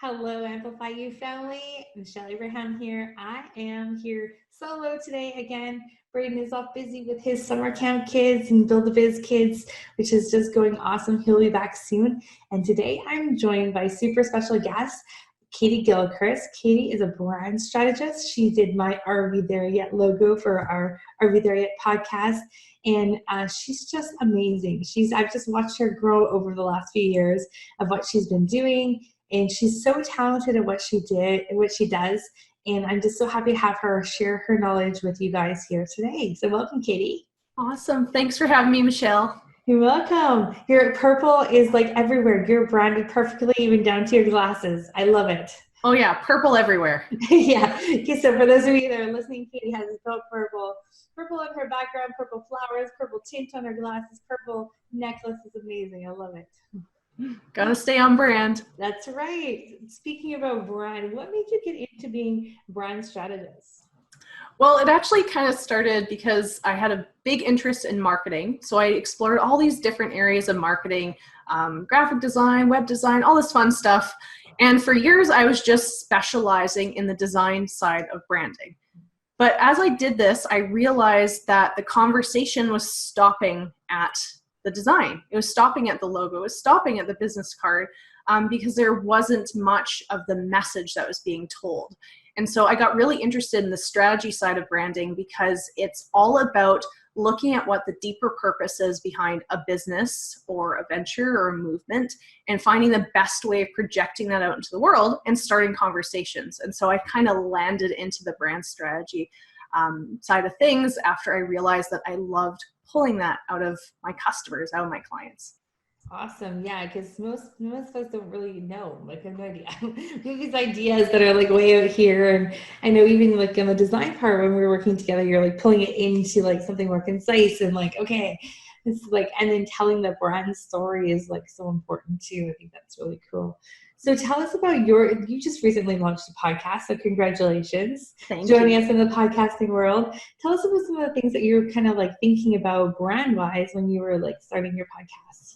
Hello, Amplify You family. Michelle Abraham here. I am here solo today again. Braden is off busy with his summer camp kids and Build-A-Biz kids, which is just going awesome. He'll be back soon. And today I'm joined by super special guest, Caitey Gilchrist. Caitey is a brand strategist. She did my Are We There Yet logo for our Are We There Yet podcast. And she's just amazing. I've just watched her grow over the last few years of what she's been doing. And she's so talented at what she does. And I'm just so happy to have her share her knowledge with you guys here today. So welcome, Caitey. Awesome. Thanks for having me, Michelle. You're welcome. Your purple is like everywhere. You're branded perfectly, even down to your glasses. I love it. Oh yeah, purple everywhere. Yeah. Okay, so for those of you that are listening, Caitey has this purple in her background, purple flowers, purple tint on her glasses, purple necklace. Is amazing. I love it. Gotta stay on brand. That's right. Speaking about brand, what made you get into being brand strategist? Well, it actually kind of started because I had a big interest in marketing. So I explored all these different areas of marketing, graphic design, web design, all this fun stuff. And for years, I was just specializing in the design side of branding. But as I did this, I realized that the conversation was stopping at the design. It was stopping at the logo. It was stopping at the business card because there wasn't much of the message that was being told. And so I got really interested in the strategy side of branding because it's all about looking at what the deeper purpose is behind a business or a venture or a movement and finding the best way of projecting that out into the world and starting conversations. And so I kind of landed into the brand strategy side of things after I realized that I loved pulling that out of my customers, out of my clients. Awesome. Yeah, because most of us don't really know. Like, I have no idea. We have these ideas that are like way out here. And I know even like in the design part, when we were working together, you're like pulling it into like something more concise and like, okay, it's like, and then telling the brand story is like so important too. I think that's really cool. So tell us about you just recently launched a podcast, so congratulations. Thank Joining you. us in the podcasting world. Tell us about some of the things that you're kind of like thinking about brand-wise when you were like starting your podcast.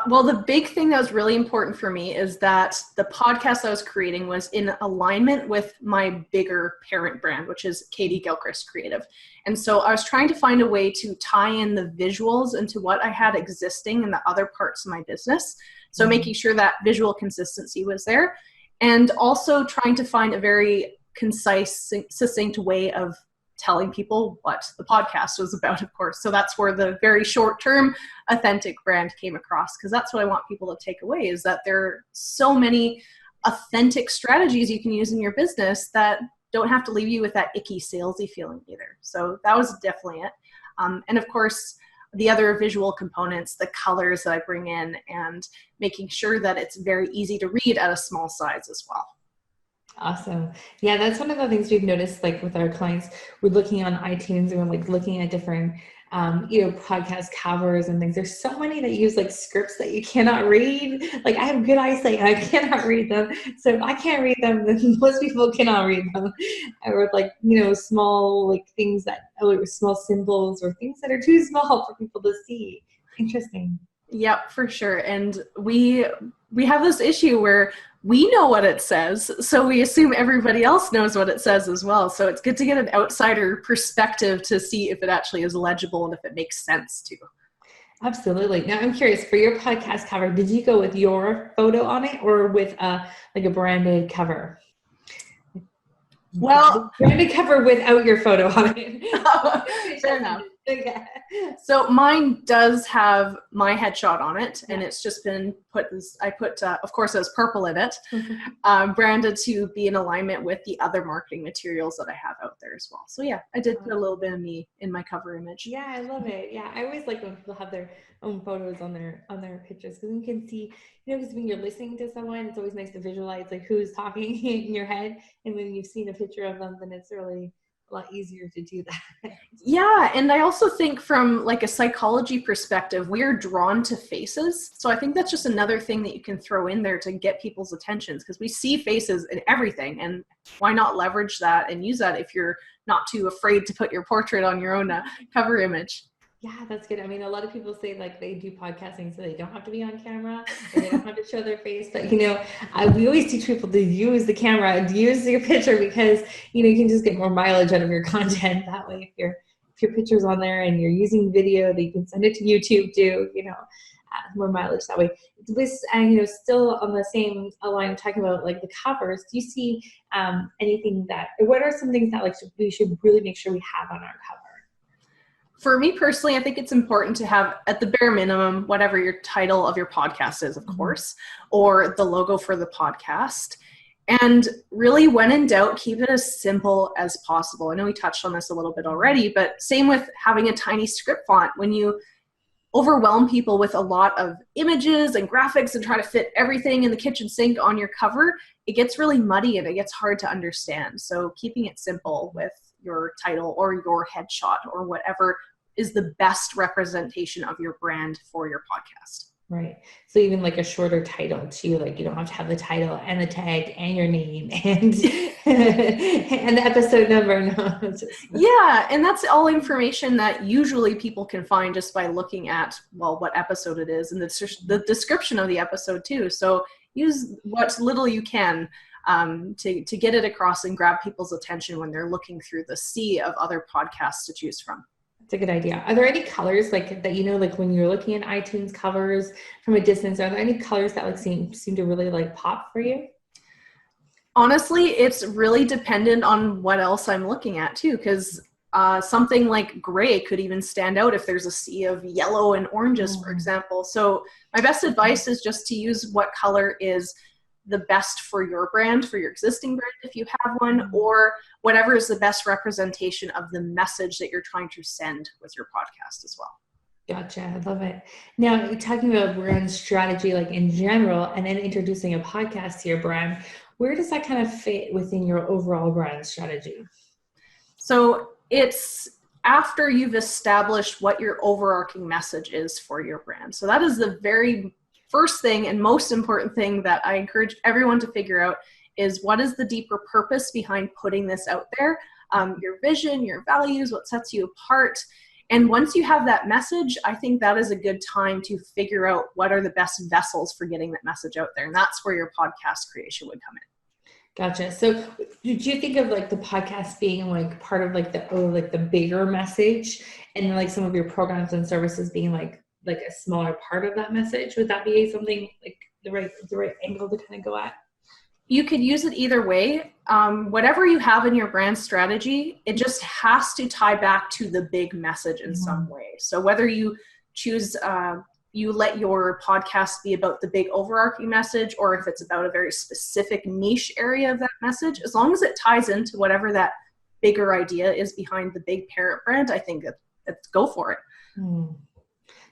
Well, the big thing that was really important for me is that the podcast I was creating was in alignment with my bigger parent brand, which is Caitey Gilchrist Creative. And so I was trying to find a way to tie in the visuals into what I had existing in the other parts of my business. So making sure that visual consistency was there, and also trying to find a very concise, succinct way of telling people what the podcast was about, of course. So that's where the very short-term authentic brand came across, because that's what I want people to take away, is that there are so many authentic strategies you can use in your business that don't have to leave you with that icky salesy feeling either. So that was definitely it. And of course, the other visual components, the colors that I bring in, and making sure that it's very easy to read at a small size as well. Awesome. Yeah, that's one of the things we've noticed, like with our clients. We're looking on iTunes and we're like looking at different, podcast covers and things. There's so many that use like scripts that you cannot read. Like, I have good eyesight and I cannot read them. So if I can't read them, then most people cannot read them. Or like, small like things or small symbols or things that are too small for people to see. Interesting. Yep, for sure. And we have this issue where we know what it says, so we assume everybody else knows what it says as well. So it's good to get an outsider perspective to see if it actually is legible and if it makes sense too. Absolutely. Now I'm curious, for your podcast cover, did you go with your photo on it or with like a branded cover? Well, branded cover without your photo on it. Fair enough. Okay. So mine does have my headshot on it, and it's just been of course, it was purple in it, branded to be in alignment with the other marketing materials that I have out there as well. So yeah, I did put a little bit of me in my cover image. Yeah, I love it. Yeah, I always like when people have their own photos on their pictures, because you can see, because when you're listening to someone, it's always nice to visualize like who's talking in your head, and when you've seen a picture of them, then it's really a lot easier to do that. Yeah, and I also think from like a psychology perspective, we're drawn to faces. So I think that's just another thing that you can throw in there to get people's attentions, because we see faces in everything, and why not leverage that and use that if you're not too afraid to put your portrait on your own cover image. Yeah, that's good. I mean, a lot of people say like they do podcasting so they don't have to be on camera or they don't have to show their face. But, we always teach people to use the camera and use your picture because, you can just get more mileage out of your content that way. If your picture's on there and you're using video, that you can send it to YouTube too, more mileage that way. This, still on the same line, talking about like the covers, do you see anything what are some things that like we should really make sure we have on our cover? For me personally, I think it's important to have, at the bare minimum, whatever your title of your podcast is, of course, or the logo for the podcast. And really, when in doubt, keep it as simple as possible. I know we touched on this a little bit already, but same with having a tiny script font. When you overwhelm people with a lot of images and graphics and try to fit everything in the kitchen sink on your cover, it gets really muddy and it gets hard to understand. So keeping it simple with your title or your headshot or whatever is the best representation of your brand for your podcast. Right. So even like a shorter title too, like you don't have to have the title and the tag and your name and and the episode number. No, yeah. And that's all information that usually people can find just by looking at, well, what episode it is and the description of the episode too. So use what little you can to get it across and grab people's attention when they're looking through the sea of other podcasts to choose from. That's a good idea. Are there any colors like that, like when you're looking at iTunes covers from a distance, are there any colors that like seem to really like pop for you? Honestly, it's really dependent on what else I'm looking at too, because something like gray could even stand out if there's a sea of yellow and oranges, for example. So my best advice is just to use what color is the best for your brand, for your existing brand if you have one, or whatever is the best representation of the message that you're trying to send with your podcast as well. Gotcha. I love it. Now, talking about brand strategy, like in general, and then introducing a podcast to your brand, where does that kind of fit within your overall brand strategy? So it's after you've established what your overarching message is for your brand. So that is the very first thing and most important thing that I encourage everyone to figure out is what is the deeper purpose behind putting this out there, your vision, your values, what sets you apart. And once you have that message, I think that is a good time to figure out what are the best vessels for getting that message out there. And that's where your podcast creation would come in. Gotcha. So did you think of like the podcast being like part of like the bigger message and like some of your programs and services being like a smaller part of that message? Would that be something like the right angle to kind of go at? You could use it either way. Whatever you have in your brand strategy, it just has to tie back to the big message in some way. So whether you choose, you let your podcast be about the big overarching message, or if it's about a very specific niche area of that message, as long as it ties into whatever that bigger idea is behind the big parent brand, I think it's go for it.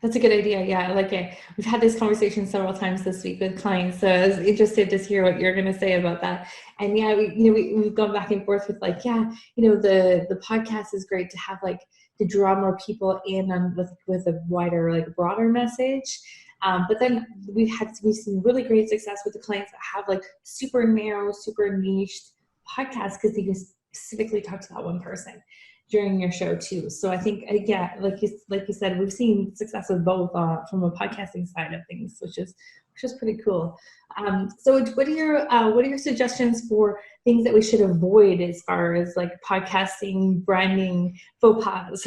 That's a good idea. Yeah, I like it. We've had this conversation several times this week with clients, so I was interested to hear what you're going to say about that. And yeah, we've gone back and forth with like, the podcast is great to have like to draw more people in on with a wider, like broader message. But then we've seen really great success with the clients that have like super narrow, super niched podcasts because they just specifically talk to that one person during your show too. So I think, like you said, we've seen success with both from a podcasting side of things, which is pretty cool. So what are your suggestions for things that we should avoid as far as like podcasting, branding, faux pas?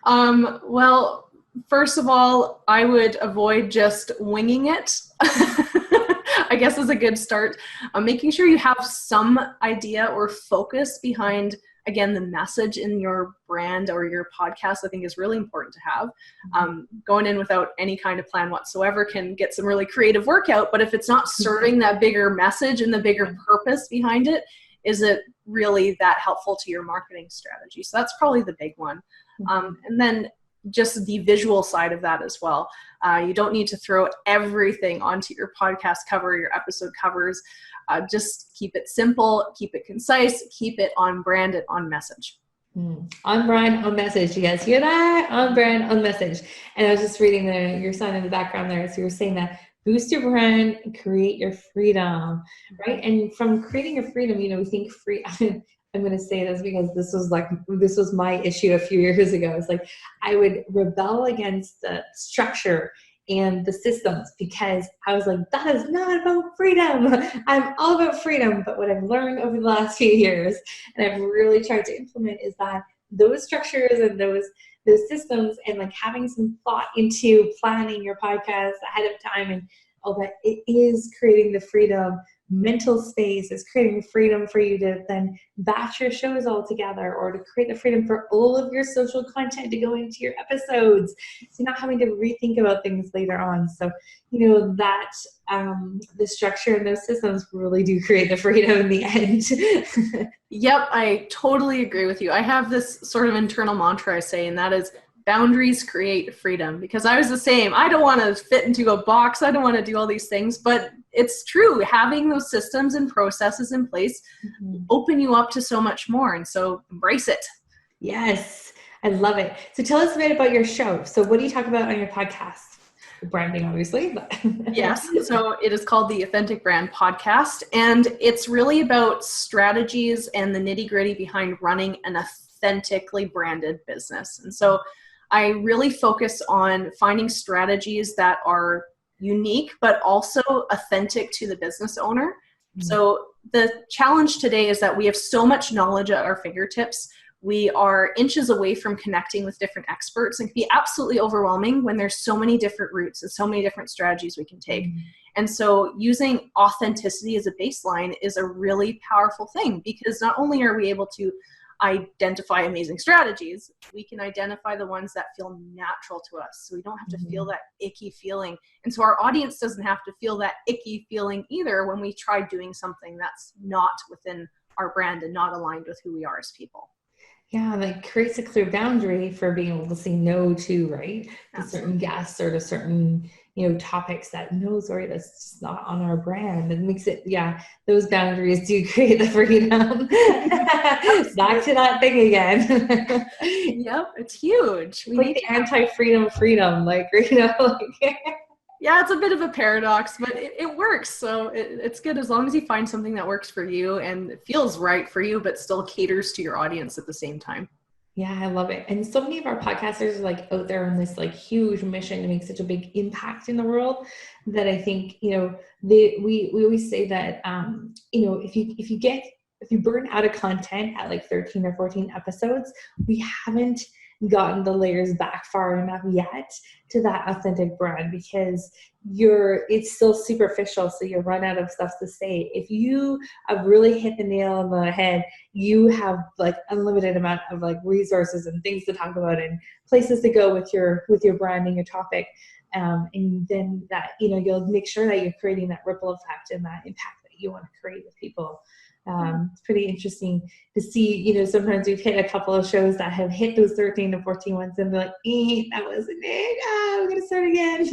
Well, first of all, I would avoid just winging it. I guess is a good start. Making sure you have some idea or focus behind, again, the message in your brand or your podcast, I think is really important to have. Going in without any kind of plan whatsoever can get some really creative work out, but if it's not serving that bigger message and the bigger purpose behind it, is it really that helpful to your marketing strategy? So that's probably the big one. And then just the visual side of that as well. You don't need to throw everything onto your podcast cover, your episode covers. Just keep it simple, keep it concise, keep it on brand and on message. On brand, on message. You guys hear that? On brand, on message. And I was just reading your sign in the background there. So you were saying that boost your brand, create your freedom, right? And from creating your freedom, we think free. I'm going to say this because this was my issue a few years ago. It's like I would rebel against the structure and the systems because I was like, that is not about freedom. I'm all about freedom. But what I've learned over the last few years, and I've really tried to implement, is that those structures and those systems and like having some thought into planning your podcast ahead of time and all that, it is creating the freedom. Mental space is creating freedom for you to then batch your shows all together, or to create the freedom for all of your social content to go into your episodes. So you're not having to rethink about things later on. So, that the structure and those systems really do create the freedom in the end. Yep, I totally agree with you. I have this sort of internal mantra I say, and that is boundaries create freedom, because I was the same. I don't want to fit into a box. I don't want to do all these things, but it's true. Having those systems and processes in place open you up to so much more. And so embrace it. Yes, I love it. So tell us a bit about your show. So what do you talk about on your podcast? Branding, obviously. But Yes. So it is called the Authentic Brand Podcast. And it's really about strategies and the nitty-gritty behind running an authentically branded business. And so I really focus on finding strategies that are unique, but also authentic to the business owner. Mm-hmm. So the challenge today is that we have so much knowledge at our fingertips. We are inches away from connecting with different experts, and it can be absolutely overwhelming when there's so many different routes and so many different strategies we can take. Mm-hmm. And so using authenticity as a baseline is a really powerful thing, because not only are we able to identify amazing strategies, we can identify the ones that feel natural to us. So we don't have to feel that icky feeling. And so our audience doesn't have to feel that icky feeling either when we try doing something that's not within our brand and not aligned with who we are as people. Yeah, like creates a clear boundary for being able to say no to, right? To certain guests or to certain, topics that no, sorry, that's just not on our brand. It makes it, those boundaries do create the freedom. Back to that thing again. Yep, it's huge. We need the anti-freedom freedom, Yeah, it's a bit of a paradox, but it works. So it's good as long as you find something that works for you and it feels right for you, but still caters to your audience at the same time. Yeah, I love it. And so many of our podcasters are out there on this huge mission to make such a big impact in the world that I think, we always say that, if you burn out of content at 13 or 14 episodes, we haven't gotten the layers back far enough yet to that authentic brand, because it's still superficial. So you run out of stuff to say. If you have really hit the nail on the head, you have unlimited amount of resources and things to talk about and places to go with your branding, your topic. And then that, you'll make sure that you're creating that ripple effect and that impact that you want to create with people. It's pretty interesting to see, sometimes we've hit a couple of shows that have hit those 13 to 14 ones and they're that wasn't it. We're going to start again.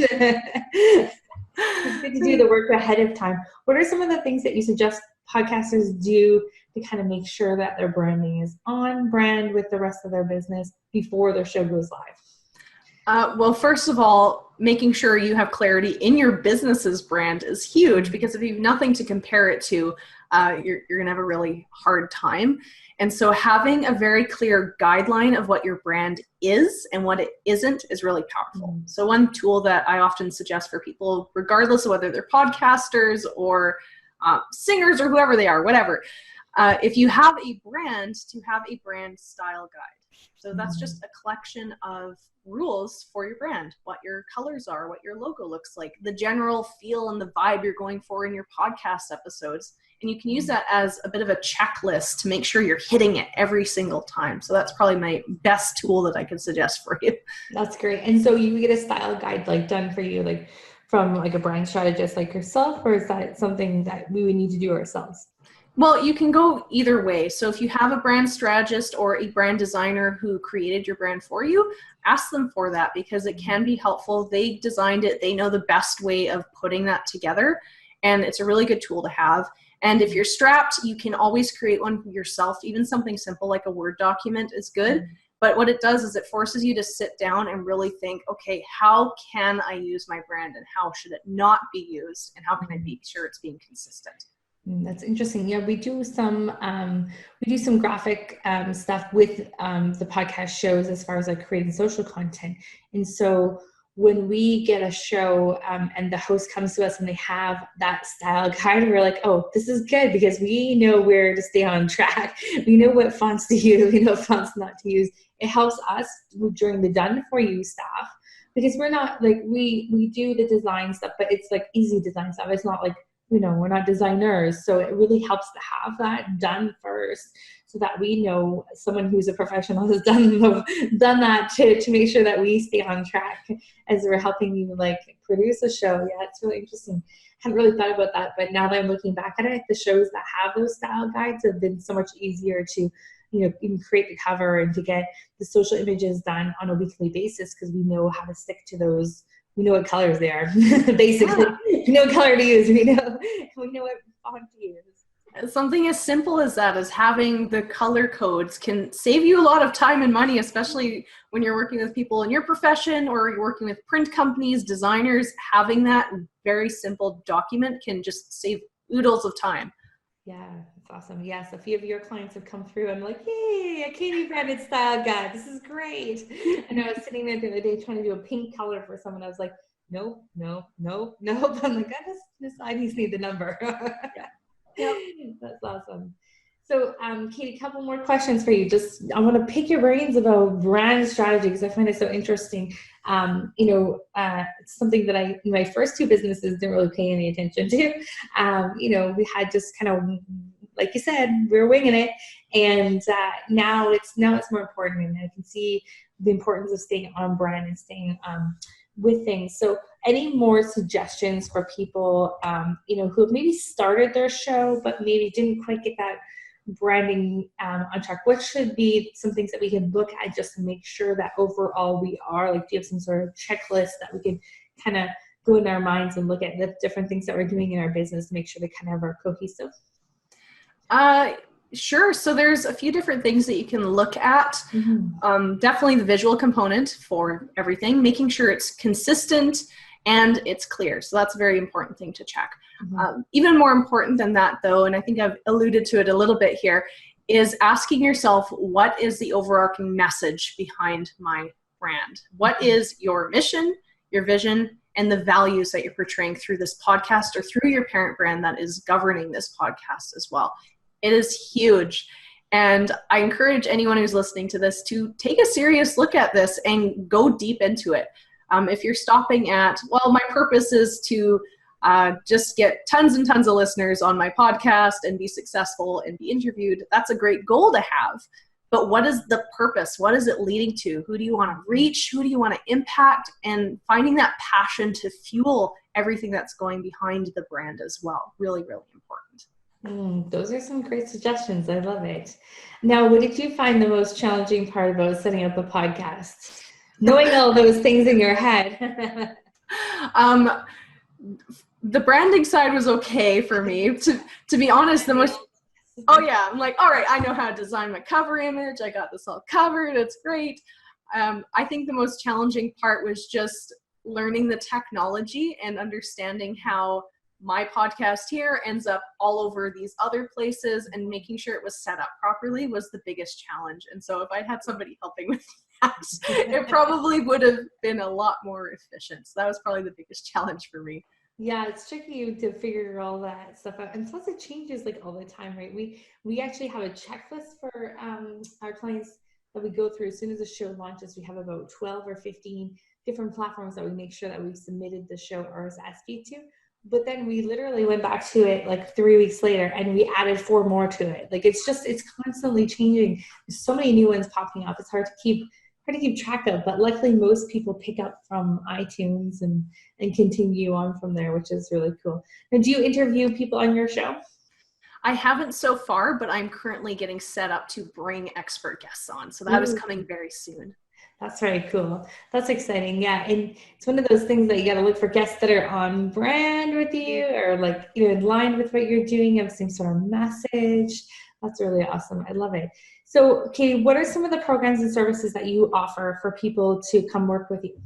It's good to do the work ahead of time. What are some of the things that you suggest podcasters do to kind of make sure that their branding is on brand with the rest of their business before their show goes live? Well, first of all, making sure you have clarity in your business's brand is huge, because if you have nothing to compare it to, you're going to have a really hard time. And so having a very clear guideline of what your brand is and what it isn't is really powerful. So one tool that I often suggest for people, regardless of whether they're podcasters or singers or whoever they are, whatever, if you have a brand, to have a brand style guide. So that's just a collection of rules for your brand, what your colors are, what your logo looks like, the general feel and the vibe you're going for in your podcast episodes. And you can use that as a bit of a checklist to make sure you're hitting it every single time. So that's probably my best tool that I could suggest for you. That's great. And so you get a style guide done for you, from a brand strategist like yourself, or is that something that we would need to do ourselves? Well, you can go either way. So if you have a brand strategist or a brand designer who created your brand for you, ask them for that, because it can be helpful. They designed it. They know the best way of putting that together. And it's a really good tool to have. And if you're strapped, you can always create one yourself. Even something simple like a Word document is good. But what it does is it forces you to sit down and really think, okay, how can I use my brand and how should it not be used? And how can I be sure it's being consistent? That's interesting. Yeah, we do some graphic stuff with the podcast shows as far as like creating social content. And so when we get a show and the host comes to us and they have that style guide, we're like, oh, this is good because we know where to stay on track. We know what fonts to use, we know what fonts not to use. It helps us during the done for you stuff because we're not like we do the design stuff, but it's like easy design stuff. It's not like we're not designers. So it really helps to have that done first so that we know someone who's a professional has done that to make sure that we stay on track as we're helping you like produce a show. Yeah, it's really interesting. I hadn't really thought about that, but now that I'm looking back at it, the shows that have those style guides have been so much easier to even create the cover and to get the social images done on a weekly basis because we know how to stick to those. We know what colors they are, basically. Yeah. We know what color to use. We know what font to use. Something as simple as that, as having the color codes, can save you a lot of time and money, especially when you're working with people in your profession or you're working with print companies, designers. Having that very simple document can just save oodles of time. Yeah, that's awesome. Yes, a few of your clients have come through. I'm like, yay, a Caitey branded style guide. This is great. And I was sitting there the other day trying to do a pink color for someone. I was like, nope. I'm like, this I just need the number. Yep. That's awesome. So, Caitey, a couple more questions for you. I want to pick your brains about brand strategy because I find it so interesting. It's something that in my first two businesses didn't really pay any attention to. We had just kind of, like you said, we were winging it, and now it's more important, and I can see the importance of staying on brand and staying with things. So, any more suggestions for people, who have maybe started their show but maybe didn't quite get that branding on track? What should be some things that we can look at just to make sure that overall we are like, do you have some sort of checklist that we can kind of go in our minds and look at the different things that we're doing in our business to make sure they kind of are cohesive? Sure. So there's a few different things that you can look at. Mm-hmm. Definitely the visual component for everything, making sure it's consistent and it's clear. So that's a very important thing to check. Mm-hmm. Even more important than that, though, and I think I've alluded to it a little bit here, is asking yourself, what is the overarching message behind my brand? What is your mission, your vision, and the values that you're portraying through this podcast or through your parent brand that is governing this podcast as well? It is huge. And I encourage anyone who's listening to this to take a serious look at this and go deep into it. If you're stopping at, well, my purpose is to just get tons and tons of listeners on my podcast and be successful and be interviewed, that's a great goal to have. But what is the purpose? What is it leading to? Who do you want to reach? Who do you want to impact? And finding that passion to fuel everything that's going behind the brand as well. Really, really important. Those are some great suggestions. I love it. Now, what did you find the most challenging part about setting up a podcast? Knowing all those things in your head. The branding side was okay for me. To be honest, I'm like, all right, I know how to design my cover image. I got this all covered. It's great. I think the most challenging part was just learning the technology and understanding how my podcast here ends up all over these other places, and making sure it was set up properly was the biggest challenge. And so if I'd had somebody helping with that, it probably would have been a lot more efficient. So that was probably the biggest challenge for me. Yeah, it's tricky to figure all that stuff out, and plus it changes like all the time, right? We actually have a checklist for our clients that we go through as soon as the show launches. We have about 12 or 15 different platforms that we make sure that we've submitted the show RSS feed to. But then we literally went back to it like 3 weeks later and we added 4 more to it. Like it's constantly changing. There's so many new ones popping up. It's hard to keep track of, but luckily most people pick up from iTunes and continue on from there, which is really cool. Now, do you interview people on your show? I haven't so far, but I'm currently getting set up to bring expert guests on. So that is coming very soon. That's very cool. That's exciting. Yeah. And it's one of those things that you got to look for guests that are on brand with you, or like, in line with what you're doing, have the same sort of message. That's really awesome. I love it. So, Caitey, what are some of the programs and services that you offer for people to come work with you?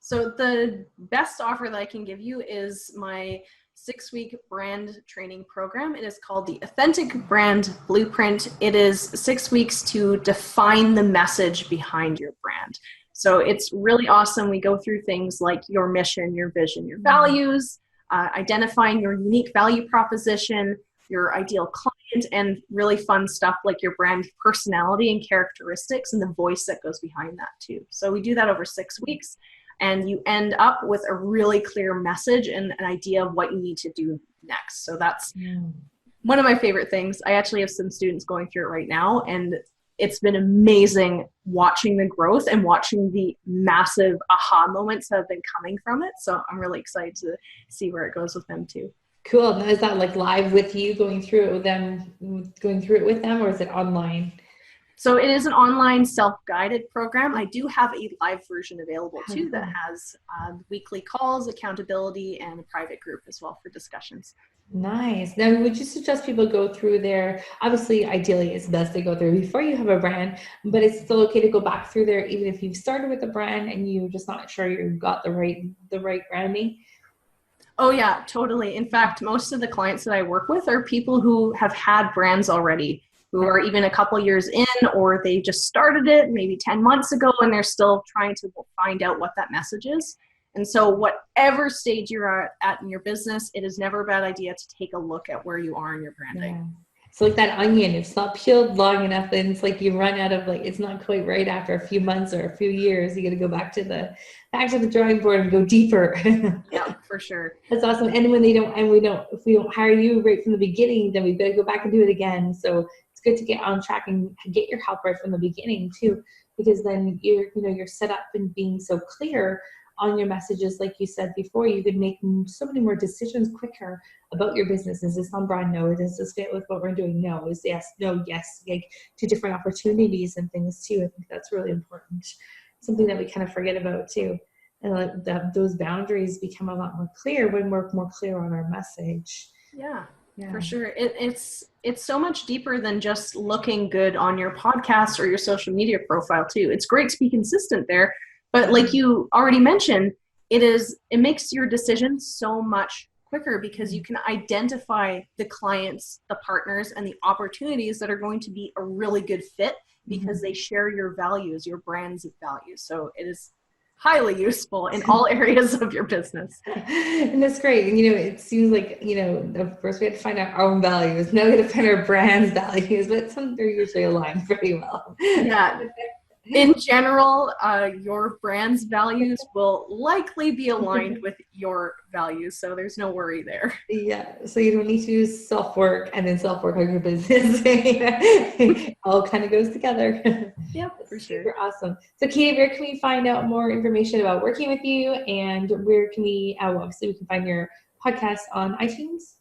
So the best offer that I can give you is my 6-week brand training program. It is called the Authentic Brand Blueprint. It is 6 weeks to define the message behind your brand. So it's really awesome. We go through things like your mission, your vision, your values, identifying your unique value proposition, your ideal client, and really fun stuff like your brand personality and characteristics and the voice that goes behind that too. So we do that over 6 weeks, and you end up with a really clear message and an idea of what you need to do next. So that's one of my favorite things. I actually have some students going through it right now, and it's been amazing watching the growth and watching the massive aha moments that have been coming from it. So I'm really excited to see where it goes with them too. Cool. Now, is that like live with you going through it with them, or is it online? So it is an online self-guided program. I do have a live version available too that has weekly calls, accountability, and a private group as well for discussions. Nice. Now, would you suggest people go through there? Obviously, ideally, it's best to go through before you have a brand, but it's still okay to go back through there even if you've started with a brand and you're just not sure you've got the right branding. Oh yeah, totally. In fact, most of the clients that I work with are people who have had brands already, who are even a couple years in, or they just started it maybe 10 months ago and they're still trying to find out what that message is. And so whatever stage you're at in your business, it is never a bad idea to take a look at where you are in your branding. Yeah. It's like that onion. If it's not peeled long enough, then it's like you run out of, like, it's not quite right after a few months or a few years. You got to go back to the drawing board and go deeper. Yeah, for sure. That's awesome. And when if we don't hire you right from the beginning, then we've got to go back and do it again. So it's good to get on track and get your help right from the beginning too, because then you're set up and being so clear on your messages. Like you said before, you could make so many more decisions quicker about your business. Is this on brand? No. Does this fit with what we're doing? No. Is yes, no, yes, like to different opportunities and things too. I think that's really important. Something that we kind of forget about too. And those boundaries become a lot more clear when we're more clear on our message. Yeah. For sure. It's so much deeper than just looking good on your podcast or your social media profile too. It's great to be consistent there, but like you already mentioned, it makes your decisions so much quicker because you can identify the clients, the partners, and the opportunities that are going to be a really good fit because they share your values, your brand's values. So it is highly useful in all areas of your business. And that's great. And, it seems like, of course we had to find out our own values. Now we have to find our brand's values, but they're usually aligned pretty well. Yeah. In general, your brand's values will likely be aligned with your values, so there's no worry there. Yeah, so you don't need to do self-work and then self-work on your business. It all kind of goes together. Yep, for sure. Super awesome. So Caitey, where can we find out more information about working with you, and where can we, obviously we can find your podcast on iTunes?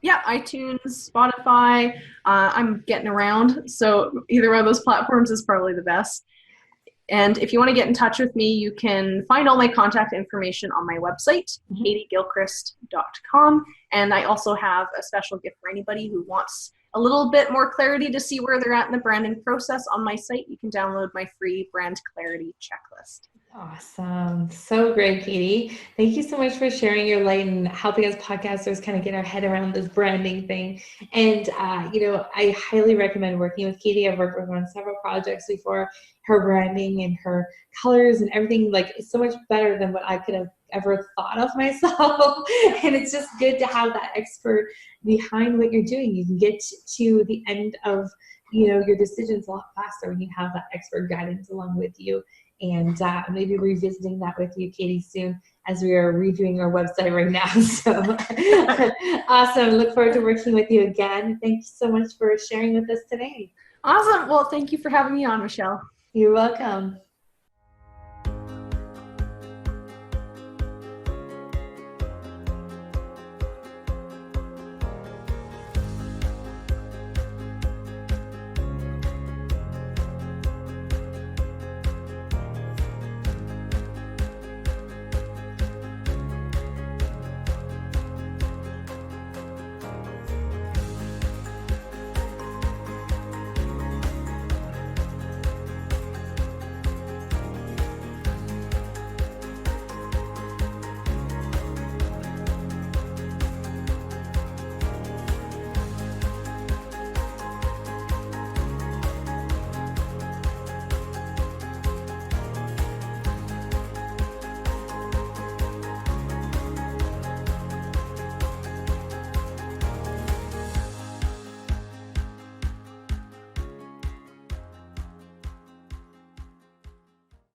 Yeah, iTunes, Spotify. I'm getting around, so either one of those platforms is probably the best. And if you want to get in touch with me, you can find all my contact information on my website, CaiteyGilchrist.com. And I also have a special gift for anybody who wants a little bit more clarity to see where they're at in the branding process. On my site, you can download my free brand clarity checklist. Awesome. So great, Caitey. Thank you so much for sharing your light and helping us podcasters kind of get our head around this branding thing. And, I highly recommend working with Caitey. I've worked with her on several projects before. Her branding and her colors and everything, it's so much better than what I could have ever thought of myself. And it's just good to have that expert behind what you're doing. You can get to the end of, your decisions a lot faster when you have that expert guidance along with you. And maybe revisiting that with you, Caitey, soon as we are redoing our website right now. So awesome. Look forward to working with you again. Thank you so much for sharing with us today. Awesome. Well, thank you for having me on, Michelle. You're welcome.